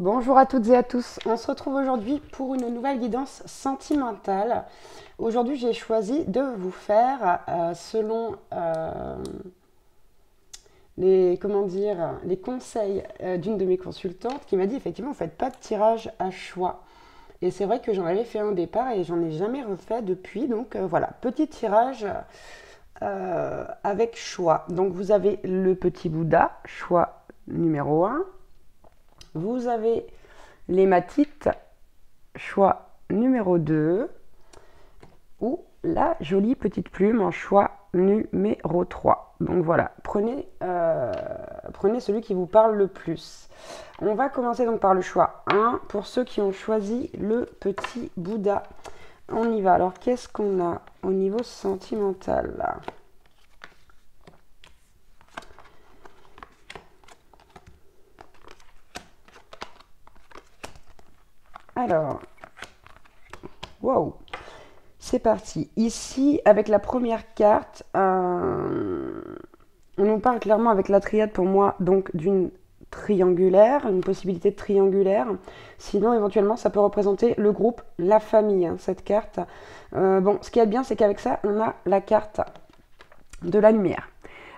Bonjour à toutes et à tous, on se retrouve aujourd'hui pour une nouvelle guidance sentimentale. Aujourd'hui j'ai choisi de vous faire selon les conseils d'une de mes consultantes qui m'a dit effectivement vous ne faites pas de tirage à choix. Et c'est vrai que j'en avais fait un au départ et j'en ai jamais refait depuis, donc voilà, petit tirage avec choix. Donc vous avez le petit Bouddha, choix numéro un. Vous avez l'hématite, choix numéro 2, ou la jolie petite plume en choix numéro 3. Donc voilà, prenez celui qui vous parle le plus. On va commencer donc par le choix 1 pour ceux qui ont choisi le petit Bouddha. On y va. Alors qu'est-ce qu'on a au niveau sentimental là? Alors, wow, c'est parti. Ici, avec la première carte, on nous parle clairement avec la triade pour moi, donc d'une triangulaire, une possibilité de triangulaire. Sinon, éventuellement, ça peut représenter le groupe, la famille, hein, cette carte. Bon, ce qui est bien, c'est qu'avec ça, on a la carte de la lumière.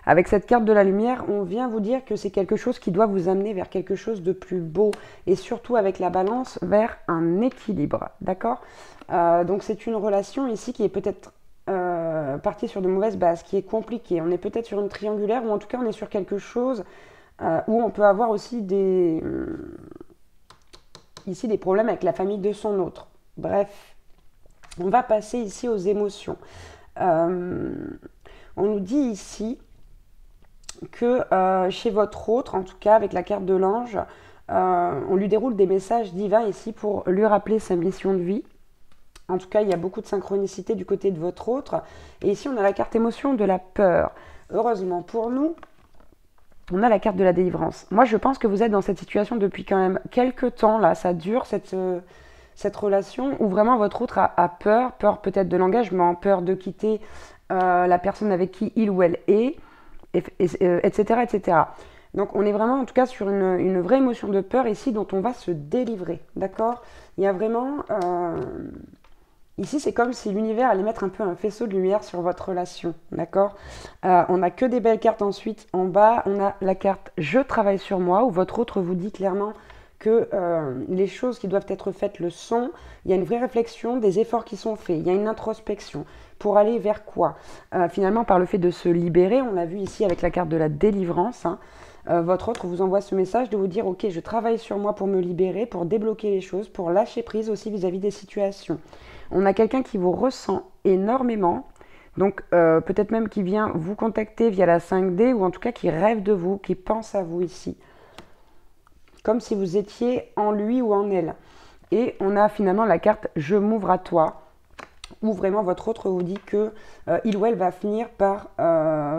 Avec cette carte de la lumière, on vient vous dire que c'est quelque chose qui doit vous amener vers quelque chose de plus beau et surtout avec la balance vers un équilibre, d'accord? Donc c'est une relation ici qui est peut-être partie sur de mauvaises bases, qui est compliquée. On est peut-être sur une triangulaire ou en tout cas on est sur quelque chose où on peut avoir aussi ici des problèmes avec la famille de son autre. Bref, on va passer ici aux émotions. On nous dit ici que chez votre autre, en tout cas avec la carte de l'ange, on lui déroule des messages divins ici pour lui rappeler sa mission de vie. En tout cas, il y a beaucoup de synchronicité du côté de votre autre. Et ici, on a la carte émotion de la peur. Heureusement pour nous, on a la carte de la délivrance. Moi, je pense que vous êtes dans cette situation depuis quand même quelques temps. Là, ça dure, cette relation où vraiment votre autre a peur peut-être de l'engagement, peur de quitter la personne avec qui il ou elle est, etc., etc. Donc on est vraiment en tout cas sur une vraie émotion de peur ici dont on va se délivrer, d'accord? Il y a vraiment... ici c'est comme si l'univers allait mettre un peu un faisceau de lumière sur votre relation, d'accord? On n'a que des belles cartes ensuite. En bas, on a la carte « Je travaille sur moi » où votre autre vous dit clairement que les choses qui doivent être faites le sont. Il y a une vraie réflexion, des efforts qui sont faits, il y a une introspection. Pour aller vers quoi? Finalement, par le fait de se libérer, on l'a vu ici avec la carte de la délivrance, hein, votre autre vous envoie ce message de vous dire « Ok, je travaille sur moi pour me libérer, pour débloquer les choses, pour lâcher prise aussi vis-à-vis des situations. » On a quelqu'un qui vous ressent énormément, donc peut-être même qui vient vous contacter via la 5D ou en tout cas qui rêve de vous, qui pense à vous ici. Comme si vous étiez en lui ou en elle. Et on a finalement la carte « Je m'ouvre à toi » où vraiment votre autre vous dit que il ou elle va finir par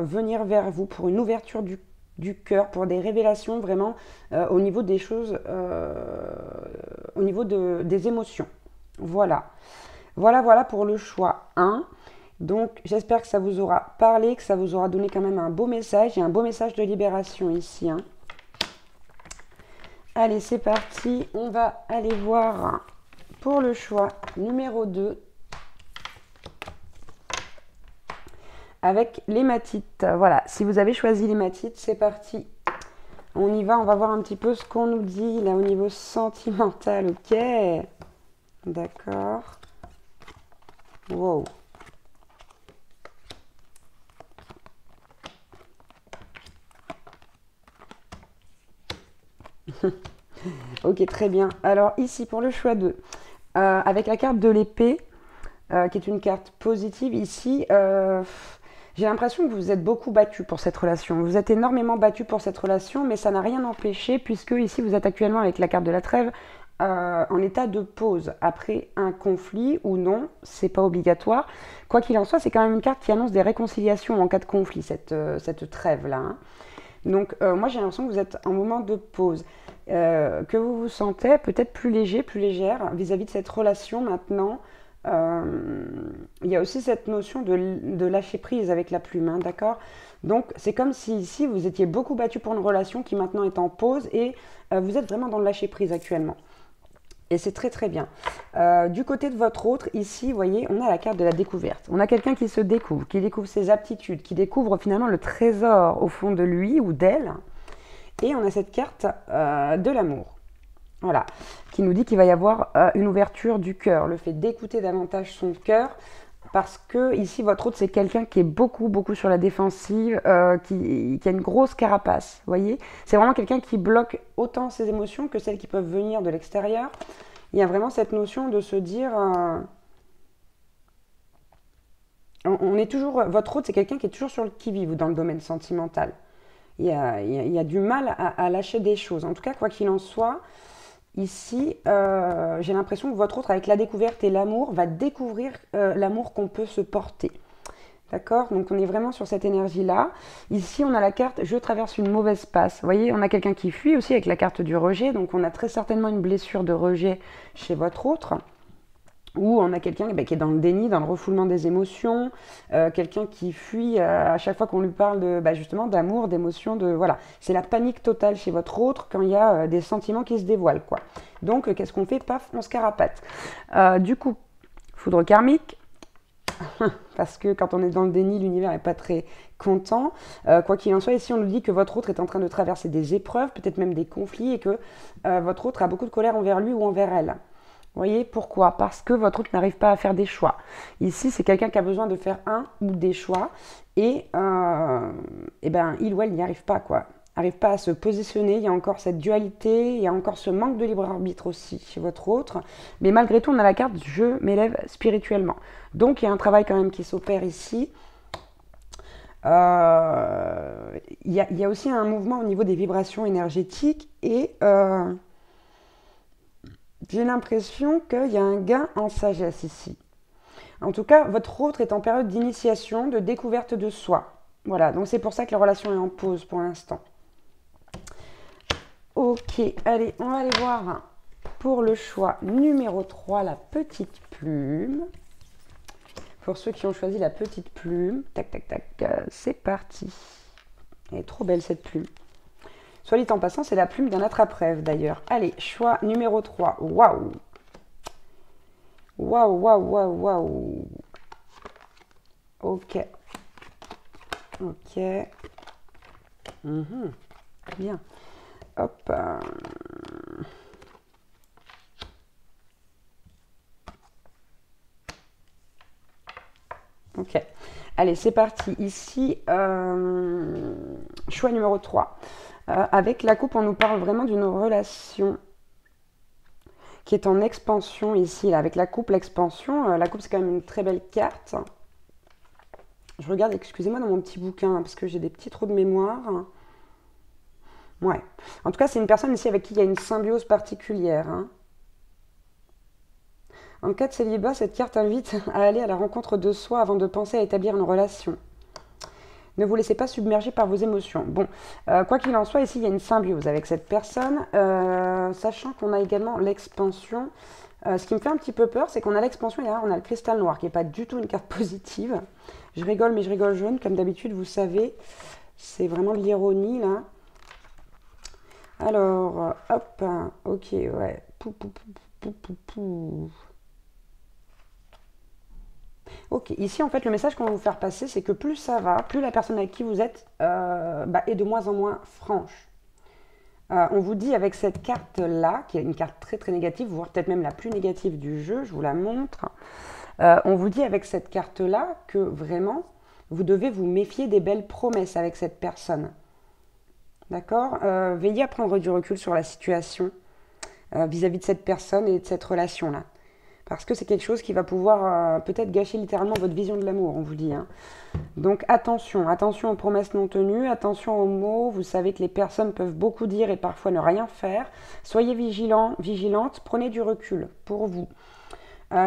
venir vers vous pour une ouverture du cœur, pour des révélations vraiment au niveau des choses, au niveau des émotions. Voilà. Voilà pour le choix 1. Donc j'espère que ça vous aura parlé, que ça vous aura donné quand même un beau message et un beau message de libération ici, hein. Allez, c'est parti. On va aller voir pour le choix numéro 2. Avec l'hématite. Voilà, si vous avez choisi l'hématite, c'est parti. On y va, on va voir un petit peu ce qu'on nous dit là au niveau sentimental, ok? D'accord. Wow. Ok, très bien. Alors ici, pour le choix 2, avec la carte de l'épée, qui est une carte positive, ici, j'ai l'impression que vous vous êtes beaucoup battu pour cette relation. Vous êtes énormément battu pour cette relation, mais ça n'a rien empêché, puisque ici, vous êtes actuellement avec la carte de la trêve en état de pause, après un conflit ou non, c'est pas obligatoire. Quoi qu'il en soit, c'est quand même une carte qui annonce des réconciliations en cas de conflit, cette trêve-là, hein. Donc moi j'ai l'impression que vous êtes en moment de pause, que vous vous sentez peut-être plus léger, plus légère vis-à-vis de cette relation maintenant. Il y a aussi cette notion de lâcher prise avec la plume, hein, d'accord? Donc c'est comme si ici vous étiez beaucoup battu pour une relation qui maintenant est en pause et vous êtes vraiment dans le lâcher prise actuellement. Et c'est très très bien. Du côté de votre autre, ici, vous voyez, on a la carte de la découverte. On a quelqu'un qui se découvre, qui découvre ses aptitudes, qui découvre finalement le trésor au fond de lui ou d'elle. Et on a cette carte de l'amour. Voilà, qui nous dit qu'il va y avoir une ouverture du cœur, le fait d'écouter davantage son cœur, parce que ici, votre autre, c'est quelqu'un qui est beaucoup, beaucoup sur la défensive, qui a une grosse carapace, vous voyez. C'est vraiment quelqu'un qui bloque autant ses émotions que celles qui peuvent venir de l'extérieur. Il y a vraiment cette notion de se dire... on est toujours... Votre autre, c'est quelqu'un qui est toujours sur le qui-vive dans le domaine sentimental. Il y a du mal à lâcher des choses. En tout cas, quoi qu'il en soit... Ici, j'ai l'impression que votre autre, avec la découverte et l'amour, va découvrir l'amour qu'on peut se porter. D'accord? Donc on est vraiment sur cette énergie-là. Ici, on a la carte « Je traverse une mauvaise passe ». Vous voyez, on a quelqu'un qui fuit aussi avec la carte du rejet. Donc on a très certainement une blessure de rejet chez votre autre. Ou on a quelqu'un qui est dans le déni, dans le refoulement des émotions, quelqu'un qui fuit à chaque fois qu'on lui parle justement d'amour, d'émotion, voilà. C'est la panique totale chez votre autre quand il y a des sentiments qui se dévoilent, quoi. Donc qu'est-ce qu'on fait? Paf, on se carapate. Du coup, foudre karmique, parce que quand on est dans le déni, l'univers n'est pas très content. Quoi qu'il en soit, ici on nous dit que votre autre est en train de traverser des épreuves, peut-être même des conflits, et que votre autre a beaucoup de colère envers lui ou envers elle. Vous voyez pourquoi? Parce que votre autre n'arrive pas à faire des choix. Ici, c'est quelqu'un qui a besoin de faire un ou des choix et il ou elle n'y arrive pas, quoi. N'arrive pas à se positionner. Il y a encore cette dualité, il y a encore ce manque de libre arbitre aussi chez votre autre. Mais malgré tout, on a la carte « Je m'élève spirituellement ». Donc, il y a un travail quand même qui s'opère ici. Il y a aussi un mouvement au niveau des vibrations énergétiques et... j'ai l'impression qu'il y a un gain en sagesse ici. En tout cas, votre autre est en période d'initiation, de découverte de soi. Voilà, donc c'est pour ça que la relation est en pause pour l'instant. Ok, allez, on va aller voir pour le choix numéro 3, la petite plume. Pour ceux qui ont choisi la petite plume, tac, tac, tac, c'est parti. Elle est trop belle cette plume. Soit dit en passant, c'est la plume d'un attrape-rêve d'ailleurs. Allez, choix numéro 3. Waouh! Waouh, waouh, waouh, waouh! Ok. Ok. Bien. Hop. Ok. Allez, c'est parti. Ici, choix numéro 3. Avec la coupe, on nous parle vraiment d'une relation qui est en expansion ici. Là. Avec la coupe, l'expansion. La coupe, c'est quand même une très belle carte. Je regarde, excusez-moi, dans mon petit bouquin, parce que j'ai des petits trous de mémoire. Ouais. En tout cas, c'est une personne ici avec qui il y a une symbiose particulière. Hein. En cas de célibat, cette carte invite à aller à la rencontre de soi avant de penser à établir une relation. Ne vous laissez pas submerger par vos émotions. Bon, quoi qu'il en soit, ici, il y a une symbiose avec cette personne, sachant qu'on a également l'expansion. Ce qui me fait un petit peu peur, c'est qu'on a l'expansion et derrière, on a le cristal noir, qui n'est pas du tout une carte positive. Je rigole, mais je rigole jaune, comme d'habitude, vous savez. C'est vraiment de l'ironie, là. Alors, hop, ok, ouais. Ok, ici en fait le message qu'on va vous faire passer, c'est que plus ça va, plus la personne avec qui vous êtes est de moins en moins franche. On vous dit avec cette carte-là, qui est une carte très très négative, voire peut-être même la plus négative du jeu, je vous la montre. On vous dit avec cette carte-là que vraiment, vous devez vous méfier des belles promesses avec cette personne. D'accord? Veillez à prendre du recul sur la situation vis-à-vis de cette personne et de cette relation-là. Parce que c'est quelque chose qui va pouvoir peut-être gâcher littéralement votre vision de l'amour, on vous dit. Hein. Donc attention, attention aux promesses non tenues, attention aux mots. Vous savez que les personnes peuvent beaucoup dire et parfois ne rien faire. Soyez vigilants, vigilantes, prenez du recul pour vous.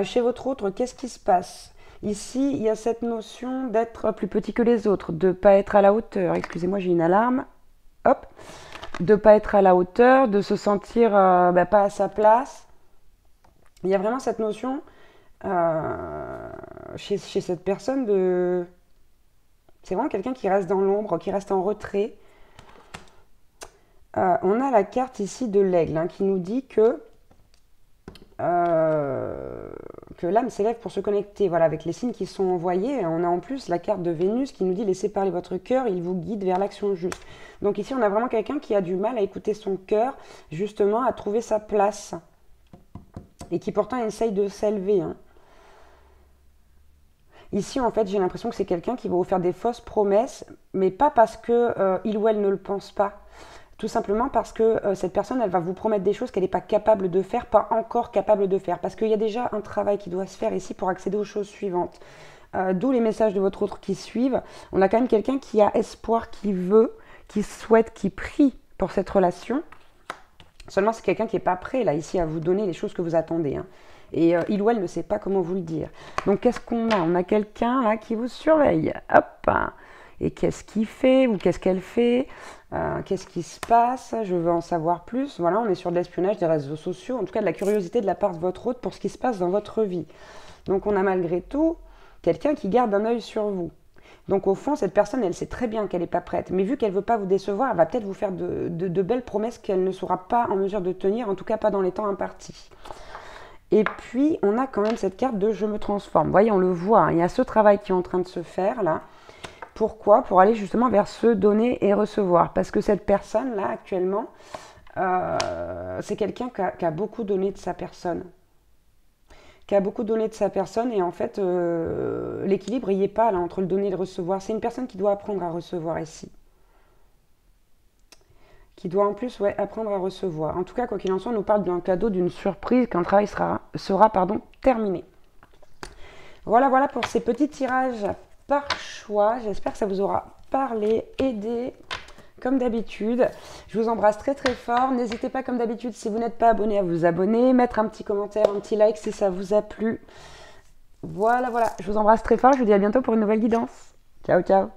Chez votre autre, qu'est-ce qui se passe? Ici, il y a cette notion d'être plus petit que les autres, de ne pas être à la hauteur. Excusez-moi, j'ai une alarme. Hop. De ne pas être à la hauteur, de se sentir pas à sa place. Il y a vraiment cette notion chez cette personne de... C'est vraiment quelqu'un qui reste dans l'ombre, qui reste en retrait. On a la carte ici de l'aigle qui nous dit que l'âme s'élève pour se connecter, voilà, avec les signes qui sont envoyés. On a en plus la carte de Vénus qui nous dit laissez parler votre cœur, il vous guide vers l'action juste. Donc ici on a vraiment quelqu'un qui a du mal à écouter son cœur, justement à trouver sa place, et qui pourtant essaye de s'élever. Ici en fait j'ai l'impression que c'est quelqu'un qui va vous faire des fausses promesses, mais pas parce que il ou elle ne le pense pas. Tout simplement parce que cette personne, elle va vous promettre des choses qu'elle n'est pas capable de faire, pas encore capable de faire. Parce qu'il y a déjà un travail qui doit se faire ici pour accéder aux choses suivantes. D'où les messages de votre autre qui suivent. On a quand même quelqu'un qui a espoir, qui veut, qui souhaite, qui prie pour cette relation. Seulement, c'est quelqu'un qui n'est pas prêt, là, ici, à vous donner les choses que vous attendez. Et il ou elle ne sait pas comment vous le dire. Donc, qu'est-ce qu'on a? On a quelqu'un, là, qui vous surveille. Hop! Et qu'est-ce qu'il fait ou qu'est-ce qu'elle fait, qu'est-ce qui se passe, je veux en savoir plus. Voilà, on est sur de l'espionnage des réseaux sociaux, en tout cas de la curiosité de la part de votre hôte pour ce qui se passe dans votre vie. Donc on a malgré tout quelqu'un qui garde un œil sur vous. Donc au fond, cette personne, elle sait très bien qu'elle n'est pas prête, mais vu qu'elle ne veut pas vous décevoir, elle va peut-être vous faire de belles promesses qu'elle ne sera pas en mesure de tenir, en tout cas pas dans les temps impartis. Et puis, on a quand même cette carte de « je me transforme ». Vous voyez, on le voit, il y a ce travail qui est en train de se faire là. Pourquoi? Pour aller justement vers se donner et recevoir. Parce que cette personne-là, actuellement, c'est quelqu'un qui a beaucoup donné de sa personne. Qui a beaucoup donné de sa personne et en fait, l'équilibre n'y est pas là entre le donner et le recevoir. C'est une personne qui doit apprendre à recevoir ici. Qui doit en plus apprendre à recevoir. En tout cas, quoi qu'il en soit, on nous parle d'un cadeau, d'une surprise, qu'un travail sera terminé. Voilà pour ces petits tirages par choix. J'espère que ça vous aura parlé, aidé, comme d'habitude. Je vous embrasse très très fort. N'hésitez pas, comme d'habitude, si vous n'êtes pas abonné, à vous abonner, mettre un petit commentaire, un petit like si ça vous a plu. Voilà. Je vous embrasse très fort. Je vous dis à bientôt pour une nouvelle guidance. Ciao, ciao.